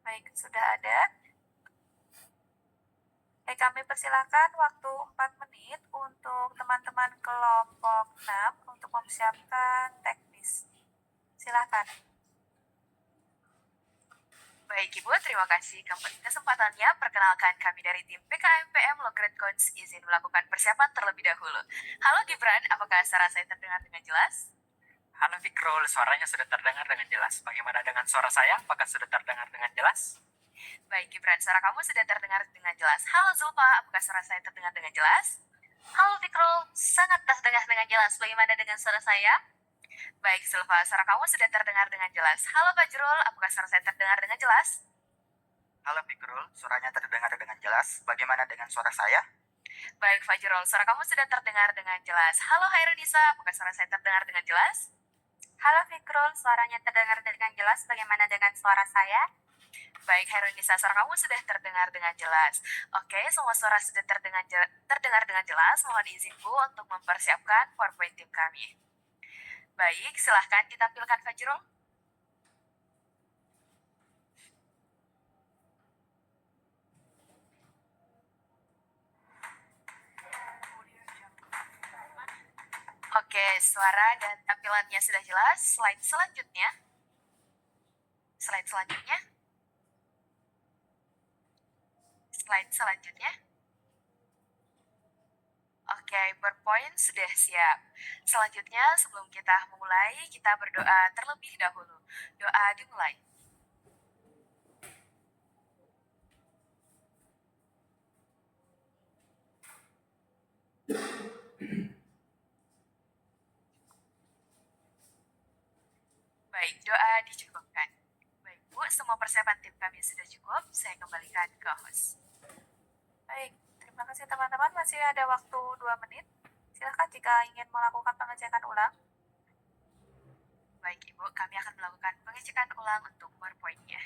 Baik, sudah ada. Kami persilakan waktu 4 menit untuk teman-teman kelompok 6 untuk mempersiapkan teknis. Silakan. Baik Ibu, terima kasih kesempatannya. Perkenalkan kami dari tim PKMPM Logret Cons izin melakukan persiapan terlebih dahulu. Halo Gibran, apakah suara saya terdengar dengan jelas? Halo Fikrul, suaranya sudah terdengar dengan jelas. Bagaimana dengan suara saya? Apakah sudah terdengar dengan jelas? Baik Gibran, suara kamu sudah terdengar dengan jelas. Halo Zulfa, apakah suara saya terdengar dengan jelas? Halo Fikrul, sangat terdengar dengan jelas. Bagaimana dengan suara saya? Baik Zulfa, suara kamu sudah terdengar dengan jelas. Halo Fajrul, apakah suara saya terdengar dengan jelas? Halo Fikrul, suaranya terdengar dengan jelas. Bagaimana dengan suara saya? Baik Fajrul, suara kamu sudah terdengar dengan jelas. Halo Hairunisa, apakah suara saya terdengar dengan jelas? Halo Fikrul, suaranya terdengar dengan jelas. Bagaimana dengan suara saya? Baik Hairunisa, suara kamu sudah terdengar dengan jelas. Oke, semua suara sudah terdengar dengan jelas. Mohon izin Bu untuk mempersiapkan PowerPoint tim kami. Baik, silahkan ditampilkan Fajrul. Oke, suara dan tampilannya sudah jelas. Slide selanjutnya. Slide selanjutnya. Slide selanjutnya. Oke, PowerPoint sudah siap. Selanjutnya, sebelum kita memulai, kita berdoa terlebih dahulu. Doa dimulai. Baik, doa dicukupkan. Baik, Bu, semua persiapan tim kami sudah cukup. Saya kembalikan ke host. Baik, terima kasih teman-teman. Masih ada waktu 2 menit. Silakan jika ingin melakukan pengecekan ulang. Baik, Ibu, kami akan melakukan pengecekan ulang untuk PowerPoint-nya.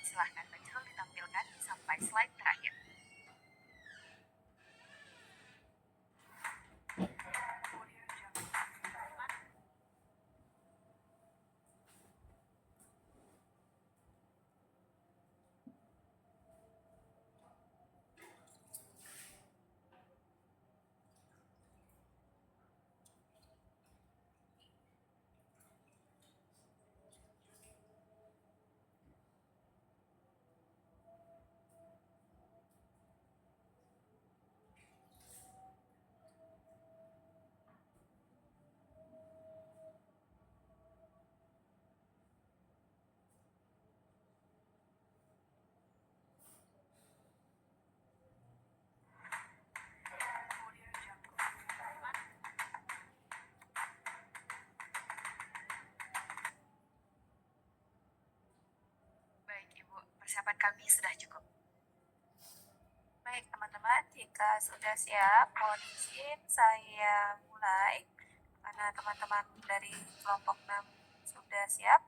Silahkan Fajrul ditampilkan sampai slide terakhir. Baik, Ibu, persiapan kami sudah cukup. Baik teman-teman, jika sudah siap, mohon izin saya mulai. Karena teman-teman dari kelompok 6 sudah siap.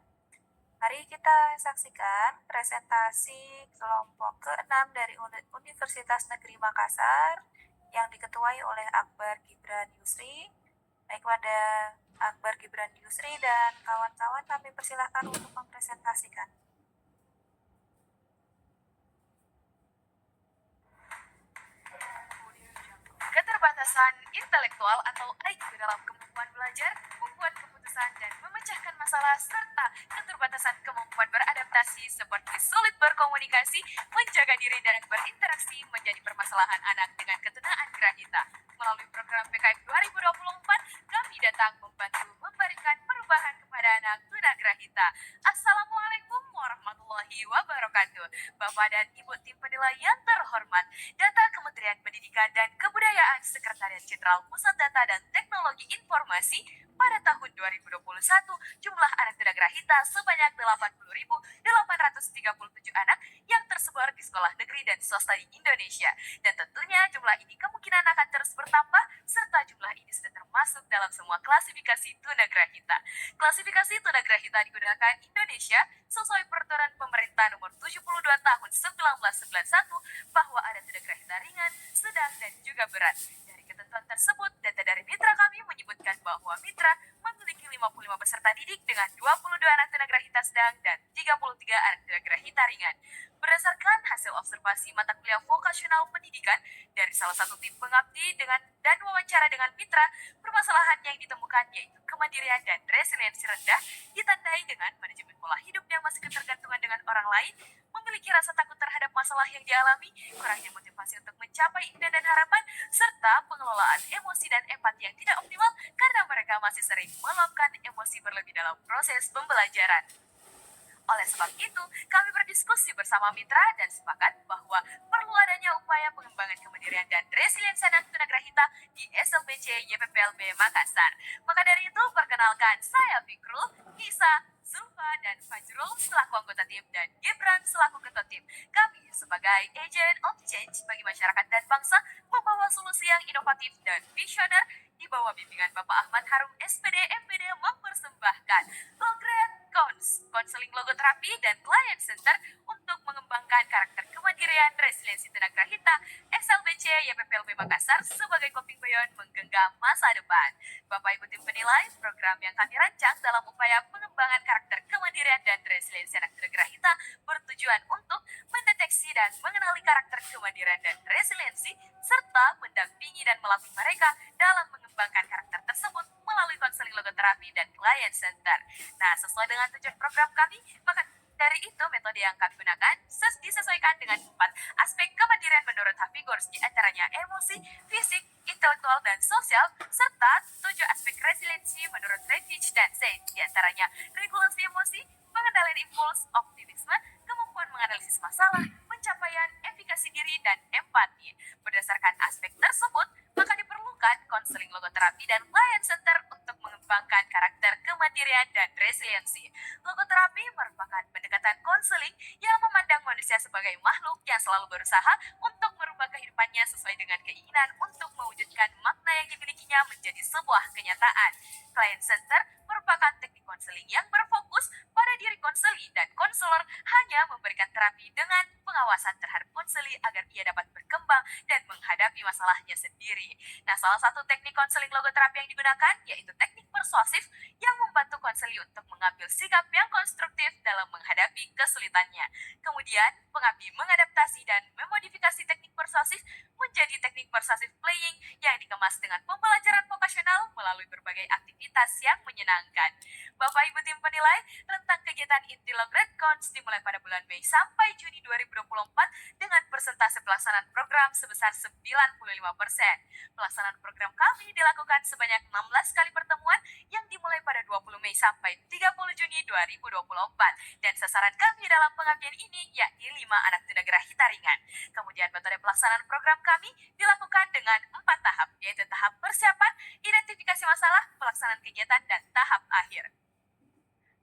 Mari kita saksikan presentasi kelompok ke-6 dari Universitas Negeri Makassar yang diketuai oleh Akbar Gibran Yusri. Baik, pada Akbar Gibran Yusri dan kawan-kawan kami persilahkan untuk mempresentasikan. Keterbatasan intelektual atau IQ dalam kemampuan belajar, membuat keputusan dan memecahkan masalah, serta keterbatasan kemampuan beradaptasi seperti sulit berkomunikasi, menjaga diri dan berinteraksi menjadi permasalahan anak dengan ketunaan grahita. Melalui program PKM 2024, kami datang membantu memberikan perubahan kepada anak tunagrahita. Assalamualaikum warahmatullahi wabarakatuh. Bapak dan Ibu tim penilai yang terhormat, data Kementerian Pendidikan dan Kebudayaan Sekretariat Jenderal Pusat Data dan Teknologi Informasi pada tahun 2021 jumlah anak tunagrahita sebanyak 80.837 anak yang tersebar di sekolah negeri dan swasta di Indonesia. Dan tentunya jumlah ini kemungkinan akan terus bertambah serta jumlah ini sudah termasuk dalam semua klasifikasi tunagrahita. Klasifikasi tunagrahita digunakan Indonesia sesuai peraturan pemerintah nomor 72 tahun 1991 bahwa ada tunagrahita ringan, sedang, dan juga berat. Dari ketentuan bantuan tersebut, data dari mitra kami menyebutkan bahwa mitra memiliki 55 peserta didik dengan 22 anak tunagrahita sedang dan 33 anak tunagrahita ringan. Berdasarkan hasil observasi mata kuliah vokasional pendidikan dari salah satu tim pengabdi dan wawancara dengan mitra, permasalahan yang ditemukan yaitu kemandirian dan resiliensi rendah ditandai dengan manajemen pola hidup yang masih ketergantungan dengan orang lain, memiliki rasa takut terhadap masalah yang dialami, kurangnya motivasi untuk mencapai impian dan harapan, serta pengelolaan emosi dan empati yang tidak optimal karena mereka masih sering meluapkan emosi berlebih dalam proses pembelajaran. Oleh sebab itu, kami berdiskusi bersama mitra dan sepakat bahwa perlu adanya upaya pengembangan kemandirian dan resiliensi anak tunagrahita di SLBC YPPLB Makassar. Maka dari itu, perkenalkan saya Fikrul, Nisa, Zulfa, dan Fajrul selaku anggota tim dan Gibran selaku ketua tim. Kami sebagai agent of change bagi masyarakat dan bangsa membawa solusi yang inovatif dan visioner di bawah bimbingan Bapak Ahmad Harum SPD MPD mempersembahkan Logret konseling logoterapi dan client center untuk mengembangkan karakter kemandirian resiliensi tunagrahita SLBC YPPLB Makassar sebagai coping beyond menggenggam masa depan. Bapak Ibu tim penilai, program yang kami rancang dalam upaya pengembangan karakter kemandirian dan resiliensi anak tunagrahita bertujuan untuk mendeteksi dan mengenali karakter kemandirian dan resiliensi serta mendampingi dan melatih mereka dalam mengembangkan karakter tersebut melalui konseling logoterapi dan client center. Nah, sesuai dengan tujuan program kami, maka dari itu metode yang kami gunakan disesuaikan dengan 4 aspek kemandirian menurut Hafigors, di antaranya emosi, fisik, intelektual, dan sosial, serta 7 aspek resiliensi menurut Revich dan Sage, di antaranya regulasi emosi, pengendalian impuls, optimisme, kemampuan menganalisis masalah, pencapaian efikasi diri, dan empati. Berdasarkan aspek tersebut, maka diperlukan konseling logoterapi dan client center untuk mengembangkan karakter kemandirian dan resiliensi. Logoterapi merupakan pendekatan konseling yang memandang manusia sebagai makhluk yang selalu berusaha untuk merubah kehidupannya sesuai dengan keinginan untuk mewujudkan makna yang dimilikinya menjadi sebuah kenyataan. Client center merupakan teknik konseling yang berfokus pada diri konseli dan konselor hanya memberikan terapi dengan pengawasan terhadap konseli agar ia dapat berkembang dan menghadapi masalahnya sendiri. Nah, salah satu teknik konseling logoterapi yang digunakan yaitu teknik persuasif yang membantu konseli untuk mengambil sikap yang konstruktif dalam menghadapi kesulitannya. Kemudian, pengabdi mengadaptasi dan memodifikasi teknik persuasif menjadi teknik persuasif playing yang dikemas dengan pembelajaran vokasional melalui berbagai aktivitas yang menyenangkan. Bapak Ibu tim penilai, rentang kegiatan inti Logret Cons dimulai pada bulan Mei sampai Juni 2024 dengan persentase pelaksanaan program sebesar 95%. Pelaksanaan program kami dilakukan sebanyak 16 kali pertemuan yang dimulai pada 20 Mei sampai 30 Juni 2024. Dan sasaran kami dalam pengabdian ini yakni 5 anak tunagrahita ringan. Kemudian metode pelaksanaan program kami dilakukan dengan 4 tahap, yaitu tahap persiapan, identifikasi masalah, pelaksanaan kegiatan, dan tahap akhir.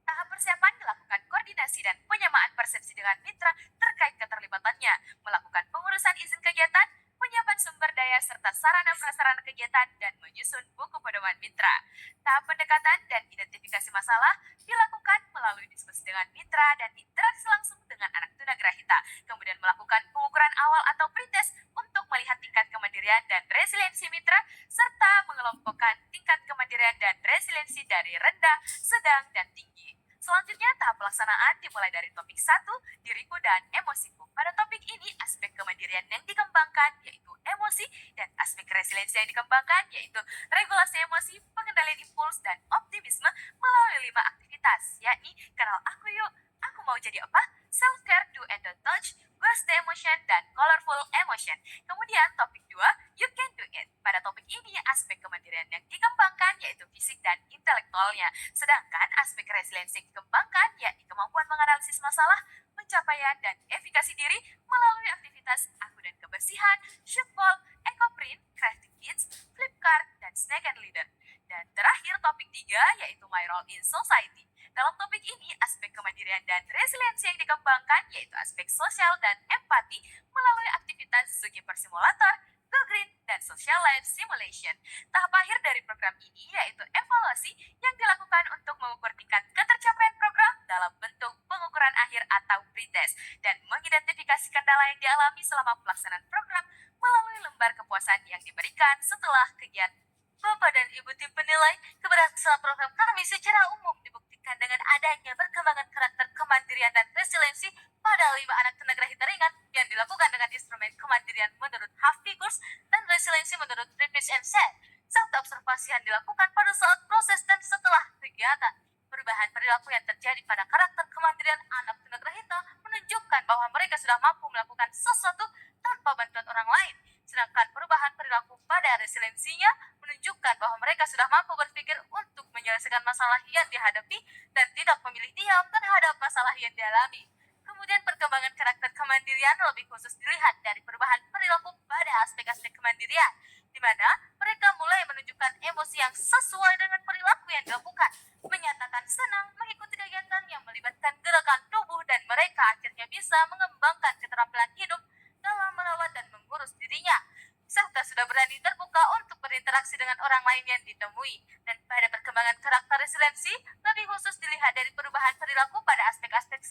Tahap persiapan dilakukan koordinasi dan penyamaan persepsi dengan mitra terkait keterlibatannya, melakukan pengurusan izin kegiatan, penyiapan sumber daya serta sarana prasarana kegiatan, dan menyusun buku pedoman mitra. Tahap pendekatan dan identifikasi masalah dilakukan melalui diskusi dengan mitra dan interaksi langsung dengan anak tunagrahita, kemudian melakukan pengukuran awal atau pretest untuk melihat tingkat kemandirian dan resiliensi mitra, serta mengelompokkan tingkat kemandirian dan resiliensi dari rendah, sedang, dan tinggi. Selanjutnya, tahap pelaksanaan dimulai dari topik 1, diriku dan emosiku. Pada topik ini, aspek kemandirian yang dikembangkan yaitu emosi, dan aspek resiliensi yang dikembangkan yaitu regulasi emosi, pengendalian impuls, dan optimisme melalui 5 aktivitas, yakni kenal aku yuk, aku mau jadi apa, self-care, do and don't touch, burst the emotion, dan colorful emotion. Kemudian topik 2, you can do it. Pada topik ini, aspek kemandirian yang dikembangkan yaitu fisik dan intelektualnya. Sedangkan aspek resiliensi yang dikembangkan yakni kemampuan menganalisis masalah, pencapaian, dan efikasi diri melalui aktivitas aku dan kebersihan, shootball, ecoprint, crafting kits, flipkart, dan snake and leader. Dan terakhir topik 3 yaitu my role in society. Dalam topik ini, aspek kemandirian dan resiliensi yang dikembangkan yaitu aspek sosial dan empati melalui aktivitas Zookeeper Simulator, Go Green, dan Social Life Simulation. Tahap akhir dari program ini yaitu evaluasi yang dilakukan untuk mengukur tingkat ketercapaian program dalam bentuk pengukuran akhir atau pretest dan mengidentifikasi kendala yang dialami selama pelaksanaan program melalui lembar kepuasan yang diberikan setelah kegiatan. Bapak dan Ibu tim penilai, keberhasilan program kami secara umum dibuktikan dengan adanya perkembangan karakter kemandirian dan resiliensi pada 5 anak tunagrahita ringan yang dilakukan dengan instrumen kemandirian menurut half figures dan resiliensi menurut repeats and set, serta observasi yang dilakukan pada saat proses dan setelah kegiatan. Perubahan perilaku yang terjadi pada karakter kemandirian anak tunagrahita menunjukkan bahwa mereka sudah mampu melakukan sesuatu tanpa bantuan orang lain. Sedangkan perubahan perilaku pada resiliensinya menunjukkan bahwa mereka sudah mampu berpikir untuk menyelesaikan masalah yang dihadapi dan tidak memilih diam terhadap masalah yang dialami. Kemudian perkembangan karakter kemandirian lebih khusus dilihat dari perubahan perilaku pada aspek-aspek kemandirian, di mana mereka mulai menunjukkan emosi yang sesuai dengan perilaku yang dilakukan, menyatakan senang mengikuti kegiatan yang melibatkan gerakan tubuh, dan mereka akhirnya bisa mengembangkan keterampilan hidup dalam merawat dan mengurus dirinya, serta sudah berani terbuka untuk berinteraksi dengan orang lain yang ditemui. Dan pada perkembangan karakter resiliensi, lebih khusus dilihat dari perubahan perilaku pada aspek-aspek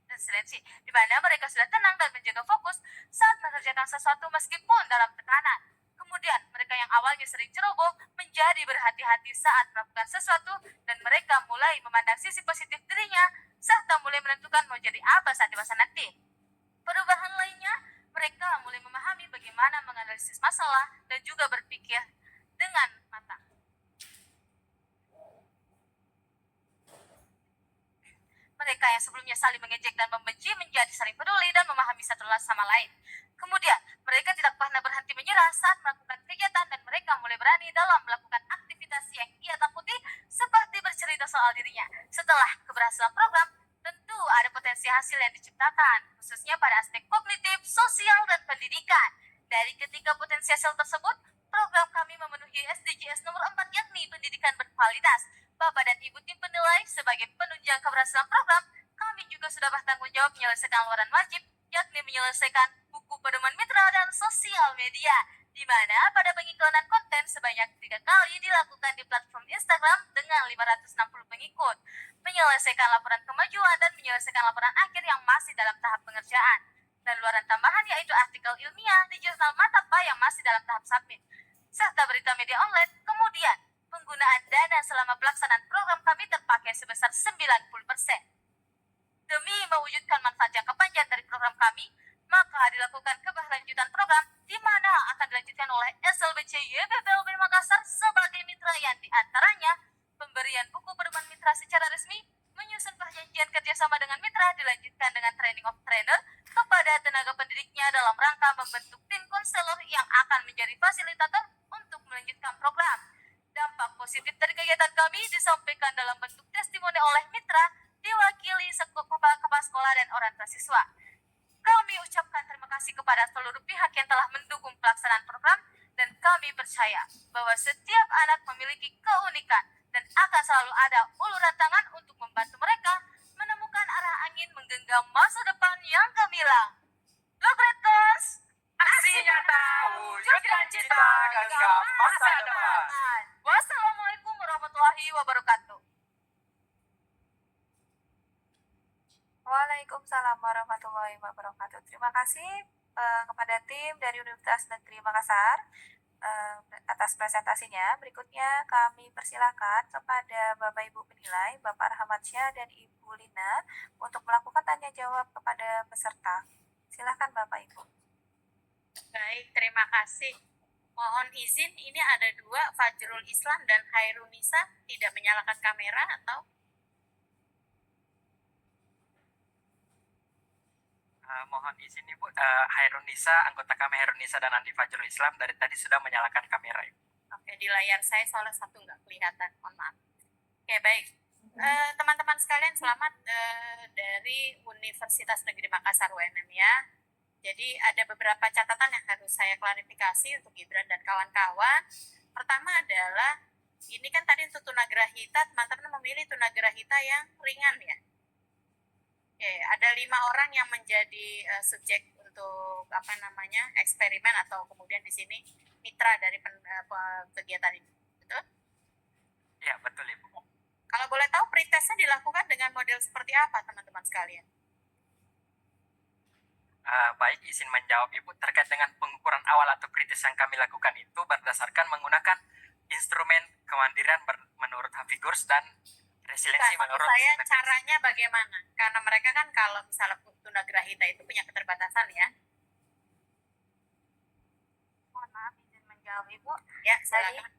resiliensi, di mana mereka sudah tenang dan menjaga fokus saat mengerjakan sesuatu meskipun dalam tekanan. Kemudian, mereka yang awalnya sering ceroboh menjadi berhati-hati saat melakukan sesuatu, dan mereka mulai memandang sisi positif dirinya, serta mulai menentukan mau jadi apa saat dewasa nanti. Perubahan lainnya, mereka mulai memahami bagaimana menganalisis masalah dan juga berpikir dengan matang. Mereka yang sebelumnya saling mengejek dan membenci menjadi saling peduli dan memahami satu sama lain. Kemudian, mereka tidak pernah berhenti menyerah saat melakukan kegiatan, dan mereka mulai berani dalam melakukan aktivitas yang ia takuti, seperti bercerita soal dirinya. Setelah keberhasilan program, tentu ada potensi hasil yang diciptakan, khususnya pada aspek kognitif, sosial, dan pendidikan. Dari ketiga potensi hasil tersebut, program kami memenuhi SDGs nomor 4, yakni pendidikan berkualitas. Bapak dan Ibu tim penilai, sebagai penunjang keberhasilan program, kami juga sudah bertanggung jawab menyelesaikan luaran wajib, yakni menyelesaikan buku pedoman mitra dan sosial media, di mana pada pengiklanan konten sebanyak 3 kali dilakukan di platform Instagram dengan 560 pengikut, menyelesaikan laporan kemajuan dan menyelesaikan laporan akhir yang masih dalam tahap pengerjaan, dan luaran tambahan yaitu artikel ilmiah di jurnal Matapa yang masih dalam tahap submit, serta berita media online. Kemudian, penggunaan dana selama pelaksanaan program kami terpakai sebesar 90%. Demi mewujudkan manfaat jangka panjang dari program kami, maka dilakukan keberlanjutan program, di mana akan dilanjutkan oleh SLBC YPPLB Makassar sebagai mitra, yang diantaranya pemberian buku pedoman mitra secara resmi, menyusun perjanjian kerjasama dengan mitra, dilanjutkan dengan training of trainer kepada tenaga pendidiknya dalam rangka membentuk tim konselor yang akan menjadi fasilitator untuk melanjutkan program. Dampak positif dari kegiatan kami disampaikan dalam bentuk testimoni oleh mitra, diwakili kepala sekolah dan orang tua siswa. Kami ucapkan terima kasih kepada seluruh pihak yang telah mendukung pelaksanaan program, dan kami percaya bahwa setiap anak memiliki keunikan dan akan selalu ada uluran tangan untuk membantu mereka menemukan arah angin menggenggam masa depan yang gemilang. Logretos, Aksi nyata, wujudkan cita, genggam masa depan. Wassalamualaikum warahmatullahi wabarakatuh. Waalaikumsalam warahmatullahi wabarakatuh. Terima kasih kepada tim dari Universitas Negeri Makassar atas presentasinya. Berikutnya kami persilakan kepada Bapak Ibu penilai, Bapak Rahmatsyah dan Ibu Lina, untuk melakukan tanya jawab kepada peserta. Silakan Bapak Ibu. Baik, terima kasih. Mohon izin, ini ada 2, Fajrul Islam dan Hairunisa, tidak menyalakan kamera atau? Mohon izin Ibu, Hairunisa, anggota kami Hairunisa dan Andi Fajrul Islam dari tadi sudah menyalakan kamera Ibu. Oke, di layar saya salah satu nggak kelihatan, mohon maaf. Oke, baik. Teman-teman sekalian, selamat dari Universitas Negeri Makassar UNM ya. Jadi ada beberapa catatan yang harus saya klarifikasi untuk Gibran dan kawan-kawan. Pertama adalah, ini kan tadi untuk tunagrahita, teman-teman memilih tunagrahita yang ringan ya. Oke, ada 5 orang yang menjadi subjek untuk eksperimen atau kemudian di sini mitra dari kegiatan ini, betul? Ya, betul Ibu. Kalau boleh tahu pretestnya dilakukan dengan model seperti apa teman-teman sekalian? Baik, izin menjawab Ibu terkait dengan pengukuran awal atau kritis yang kami lakukan itu berdasarkan menggunakan instrumen kemandirian menurut Hafigurs dan resiliensi Maksud menurut saya Stephen. caranya bagaimana? Karena mereka kan kalau misalnya tunagrahita itu punya keterbatasan ya. Mohon maaf izin menjawab Ibu. Ya, Jadi, silakan.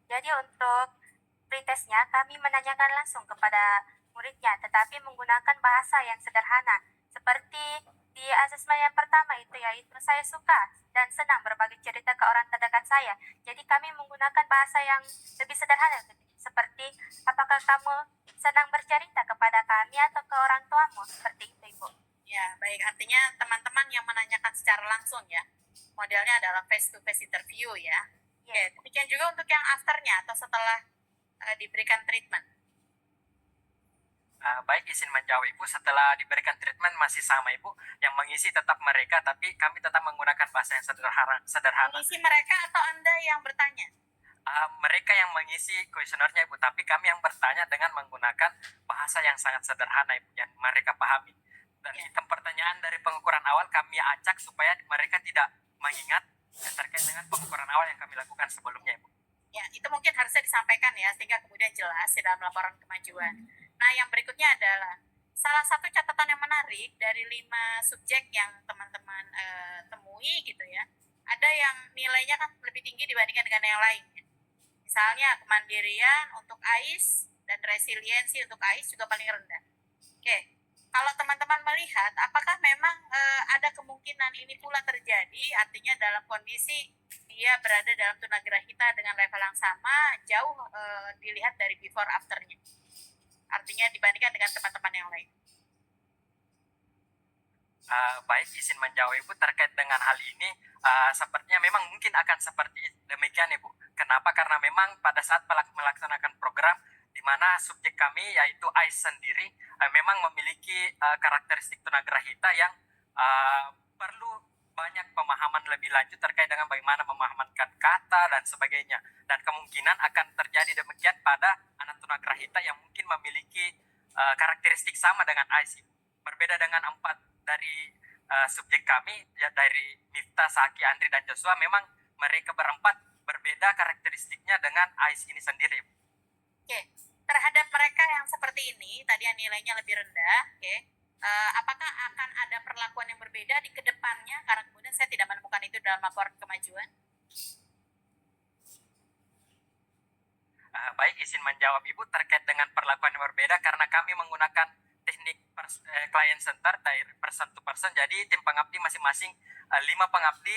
jadi untuk pretesnya kami menanyakan langsung kepada muridnya, tetapi menggunakan bahasa yang sederhana. Seperti di asesmen yang pertama itu, yaitu saya suka dan senang berbagi cerita ke orang terdekat saya. Jadi kami menggunakan bahasa yang lebih sederhana, seperti apakah kamu senang bercerita kepada kami atau ke orang tuamu, seperti itu Ibu. Ya, baik. Artinya teman-teman yang menanyakan secara langsung ya. Modelnya adalah face-to-face interview ya. Oke, demikian juga untuk yang afternya atau setelah diberikan treatment. Baik, izin menjawab Ibu, setelah diberikan treatment masih sama Ibu, yang mengisi tetap mereka, tapi kami tetap menggunakan bahasa yang sederhana. Mengisi mereka atau Anda yang bertanya? Mereka yang mengisi kuesionernya Ibu, tapi kami yang bertanya dengan menggunakan bahasa yang sangat sederhana Ibu, yang mereka pahami. Dan sistem pertanyaan dari pengukuran awal kami acak supaya mereka tidak mengingat yang terkait dengan pengukuran awal yang kami lakukan sebelumnya Ibu. Ya, itu mungkin harusnya disampaikan ya, sehingga kemudian jelas di dalam laporan kemajuan. Nah, yang berikutnya adalah salah satu catatan yang menarik dari 5 subjek yang teman-teman temui gitu ya, ada yang nilainya kan lebih tinggi dibandingkan dengan yang lain. Misalnya kemandirian untuk AIS dan resiliensi untuk AIS juga paling rendah. Oke, kalau teman-teman melihat, apakah memang ada kemungkinan ini pula terjadi, artinya dalam kondisi dia berada dalam tunagrahita dengan level yang sama, jauh dilihat dari before afternya. Artinya dibandingkan dengan teman-teman yang lain. Baik, izin menjawab Ibu terkait dengan hal ini. Sepertinya memang mungkin akan seperti demikian Ibu. Kenapa? Karena memang pada saat melaksanakan program di mana subjek kami yaitu AIS sendiri memang memiliki karakteristik tunagrahita yang perlu banyak pemahaman lebih lanjut terkait dengan bagaimana memahamankan kata dan sebagainya. Dan kemungkinan akan terjadi demikian pada anak tunagrahita yang mungkin memiliki karakteristik sama dengan AIS. Berbeda dengan 4 dari subjek kami, ya dari Miftah, Saki, Andri, dan Joshua, memang mereka berempat berbeda karakteristiknya dengan AIS ini sendiri. Oke, terhadap mereka yang seperti ini, tadi yang nilainya lebih rendah, oke, apakah akan ada perlakuan yang berbeda di kedepannya? Karena kemudian saya tidak menemukan itu dalam laporan kemajuan. Baik, izin menjawab Ibu terkait dengan perlakuan yang berbeda karena kami menggunakan teknik client center dari person to person. Jadi tim pengabdi masing-masing 5 pengabdi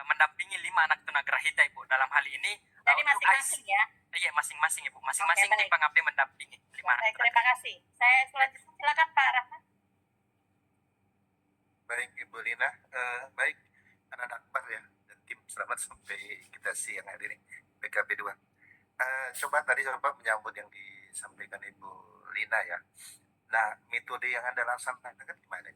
mendampingi 5 anak tunagrahita Ibu. Dalam hal ini Jadi masing-masing ya? Iya, masing-masing Ibu. Masing-masing Oke, tim pengabdi mendampingi 5 anak. Baik, terima kasih. Saya selanjutnya silakan Pak Rahmat. Baik Ibu Lina, baik anak-anak Akbar ya dan tim selamat sampai kita siang hari ini PKB 2. Coba menyambut yang disampaikan Ibu Lina ya. Nah, metode yang Anda laksanakan gimana?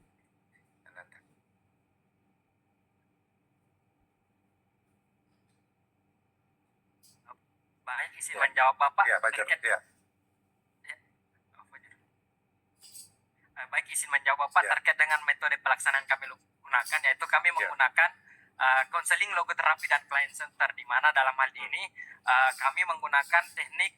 Baik, izin menjawab Bapak. Ya, Pak Jarod, ya. Baik, izin menjawab Bapak terkait dengan metode pelaksanaan kami gunakan, yaitu kami menggunakan konseling logoterapi dan client center, di mana dalam hal ini kami menggunakan teknik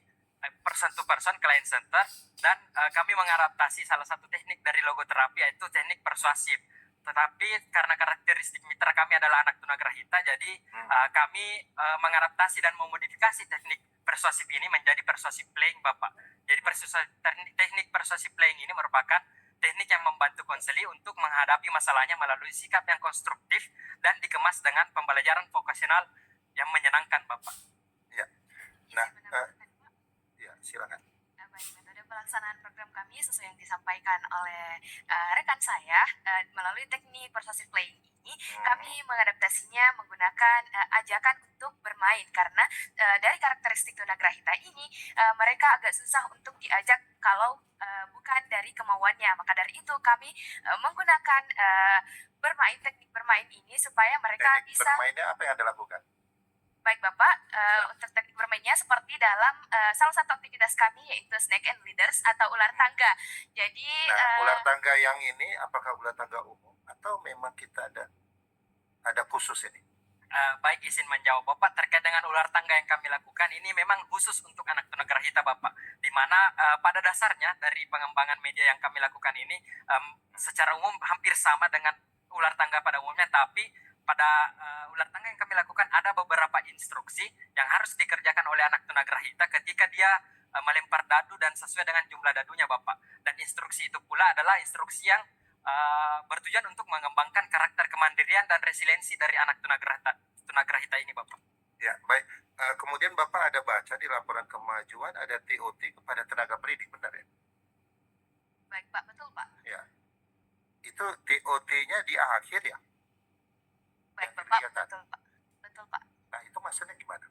person to person client center dan kami mengadaptasi salah satu teknik dari logoterapi yaitu teknik persuasif. Tetapi karena karakteristik mitra kami adalah anak tunagrahita, jadi kami mengadaptasi dan memodifikasi teknik persuasif ini menjadi persuasif playing Bapak. Jadi teknik persuasif playing ini merupakan teknik yang membantu konseli untuk menghadapi masalahnya melalui sikap yang konstruktif dan dikemas dengan pembelajaran vokasional yang menyenangkan Bapak. Ya. Nah, ya silakan. Baik, metode pelaksanaan program kami sesuai yang disampaikan oleh rekan saya melalui teknik persuasive playing ini, kami mengadaptasinya menggunakan ajakan untuk bermain karena dari karakteristik tunagrahita ini mereka agak susah untuk diajak kalau bukan dari kemauannya. Maka dari itu kami menggunakan teknik bermain ini supaya mereka Teknik bisa bermainnya apa yang Anda lakukan? Baik Bapak, untuk teknik bermainnya seperti dalam salah satu aktivitas kami yaitu Snake and Leaders atau ular tangga. Jadi Nah, ular tangga yang ini apakah ular tangga umum atau memang kita ada khusus ini? Baik, izin menjawab Bapak terkait dengan ular tangga yang kami lakukan ini memang khusus untuk anak tunagrahita Bapak, di mana pada dasarnya dari pengembangan media yang kami lakukan ini secara umum hampir sama dengan ular tangga pada umumnya, tapi pada ular tangga yang kami lakukan ada beberapa instruksi yang harus dikerjakan oleh anak tunagrahita ketika dia melempar dadu dan sesuai dengan jumlah dadunya Bapak. Dan instruksi itu pula adalah instruksi yang bertujuan untuk mengembangkan karakter kemandirian dan resiliensi dari anak tunagrahita ini Bapak. Ya, baik. Kemudian Bapak ada baca di laporan kemajuan ada TOT kepada tenaga pendidik, benar ya? Baik Pak, betul Pak. Ya. Itu TOT-nya di akhir ya? Baik Yang Bapak, kelihatan. betul Pak. Betul Pak. Nah, itu maksudnya gimana?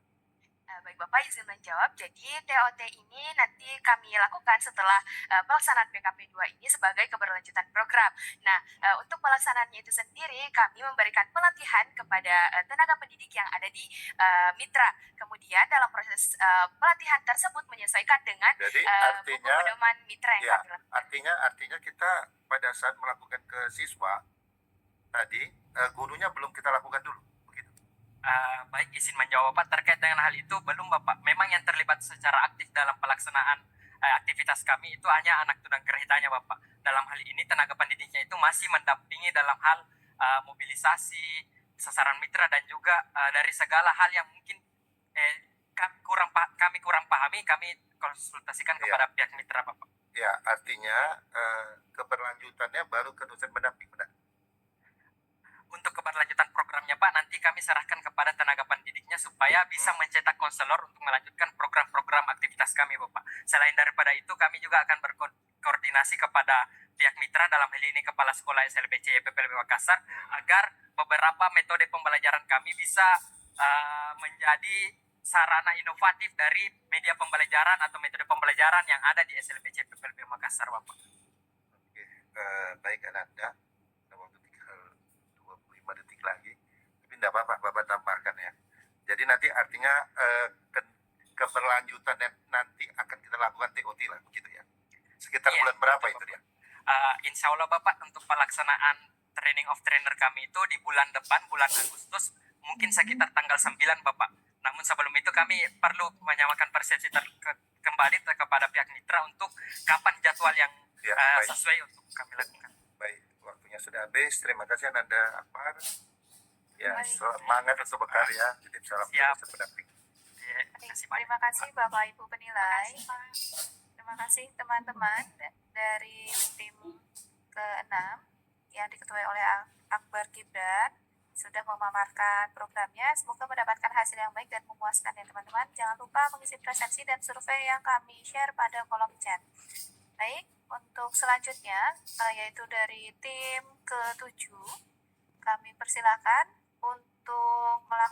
Baik Bapak, izin menjawab. Jadi TOT ini nanti kami lakukan setelah pelaksanaan PKP 2 ini sebagai keberlanjutan program. Nah, untuk pelaksanaannya itu sendiri kami memberikan pelatihan kepada tenaga pendidik yang ada di mitra. Kemudian dalam proses pelatihan tersebut menyesuaikan dengan Jadi buku artinya pedoman mitra yang ya, kami lakukan. artinya kita pada saat melakukan ke siswa tadi gurunya belum kita lakukan dulu, begitu. Baik, izin menjawab Pak terkait dengan hal itu belum Bapak. Memang yang terlibat secara aktif dalam pelaksanaan aktivitas kami itu hanya anak tunagrahitanya Bapak. Dalam hal ini tenaga pendidiknya itu masih mendampingi dalam hal mobilisasi, sasaran mitra dan juga dari segala hal yang mungkin kami kurang pahami, kami konsultasikan kepada pihak mitra Bapak. Ya, artinya keberlanjutannya baru ke dosen pendamping, benar? Untuk keberlanjutan programnya Pak, nanti kami serahkan kepada tenaga pendidiknya supaya bisa mencetak konselor untuk melanjutkan program-program aktivitas kami Bapak. Selain daripada itu, kami juga akan berkoordinasi kepada pihak mitra, dalam hal ini Kepala Sekolah SLBC YPPLB Makassar, agar beberapa metode pembelajaran kami bisa menjadi sarana inovatif dari media pembelajaran atau metode pembelajaran yang ada di SLBC YPPLB Makassar Bapak. Oke, baik Ananda. Waktu tinggal 25 detik lagi. Tapi tidak apa-apa, Bapak tambahkan ya. Jadi nanti artinya keberlanjutan nanti akan kita lakukan TOT lah, begitu ya. Sekitar Iya, bulan berapa betul, itu dia? Insya Allah Bapak, untuk pelaksanaan training of trainer kami itu di bulan depan, bulan Agustus, mungkin sekitar tanggal 9 Bapak. Namun sebelum itu kami perlu menyamakan persepsi kembali kepada pihak mitra untuk kapan jadwal yang Ya, baik. sesuai untuk kami lakukan. Baik, waktunya sudah habis. Terima kasih Ananda Akbar. Ya, Baik. semangat untuk bekerja. Titip salam Siap. dosen pendamping. Terima kasih banyak. Terima kasih Bapak Ibu penilai. Terima kasih teman-teman dari tim ke-6 yang diketuai oleh Akbar Gibran sudah memaparkan programnya. Semoga mendapatkan hasil yang baik dan memuaskan ya teman-teman. Jangan lupa mengisi presensi dan survei yang kami share pada kolom chat. Baik, untuk selanjutnya yaitu dari tim ke-7 kami persilakan untuk melakukan